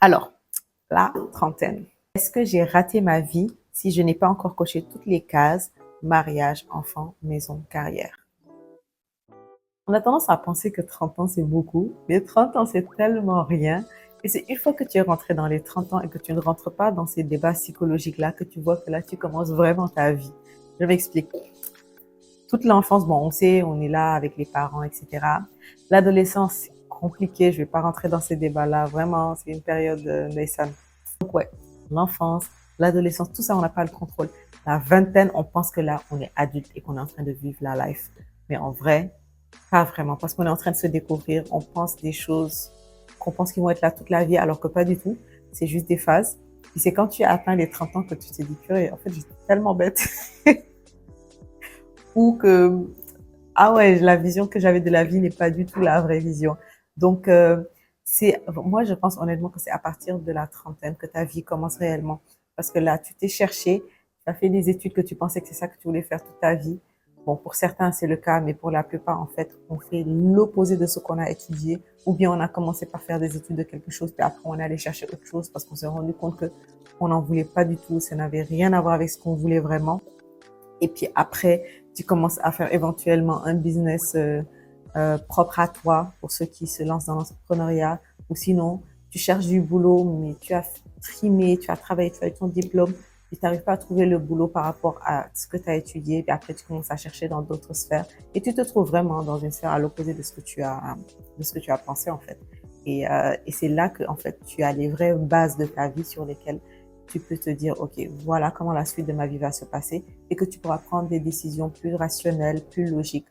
Alors, la trentaine. Est-ce que j'ai raté ma vie si je n'ai pas encore coché toutes les cases, mariage, enfant, maison, carrière? On a tendance à penser que 30 ans, c'est beaucoup, mais 30 ans, c'est tellement rien. Et c'est une fois que tu es rentré dans les 30 ans et que tu ne rentres pas dans ces débats psychologiques-là que tu vois que là, tu commences vraiment ta vie. Je m'explique. Toute l'enfance, bon, on sait, on est là avec les parents, etc. L'adolescence, c'est compliqué. Je vais pas rentrer dans ces débats-là. Vraiment, c'est une période naissante. Donc, ouais, l'enfance, l'adolescence, tout ça, on n'a pas le contrôle. La vingtaine, on pense que là, on est adulte et qu'on est en train de vivre la life. Mais en vrai, pas vraiment, parce qu'on est en train de se découvrir. On pense des choses qu'on pense qu'ils vont être là toute la vie, alors que pas du tout. C'est juste des phases. Et c'est quand tu as atteint les 30 ans que tu te dis, purée, en fait, j'étais tellement bête. Ou que, ah ouais, la vision que j'avais de la vie n'est pas du tout la vraie vision. Donc, moi, je pense honnêtement que c'est à partir de la trentaine que ta vie commence réellement. Parce que là, tu t'es cherché, tu as fait des études que tu pensais que c'est ça que tu voulais faire toute ta vie. Bon, pour certains, c'est le cas, mais pour la plupart, en fait, on fait l'opposé de ce qu'on a étudié. Ou bien on a commencé par faire des études de quelque chose, puis après on est allé chercher autre chose parce qu'on s'est rendu compte que on n'en voulait pas du tout, ça n'avait rien à voir avec ce qu'on voulait vraiment. Et puis après, tu commences à faire éventuellement un business propre à toi pour ceux qui se lancent dans l'entrepreneuriat. Ou sinon, tu cherches du boulot, mais tu as trimé, tu as travaillé, tu as eu ton diplôme, et tu n'arrives pas à trouver le boulot par rapport à ce que tu as étudié. Puis après, tu commences à chercher dans d'autres sphères et tu te trouves vraiment dans une sphère à l'opposé de ce que tu as pensé en fait. Et c'est là que en fait, tu as les vraies bases de ta vie sur lesquelles tu peux te dire, OK, voilà comment la suite de ma vie va se passer et que tu pourras prendre des décisions plus rationnelles, plus logiques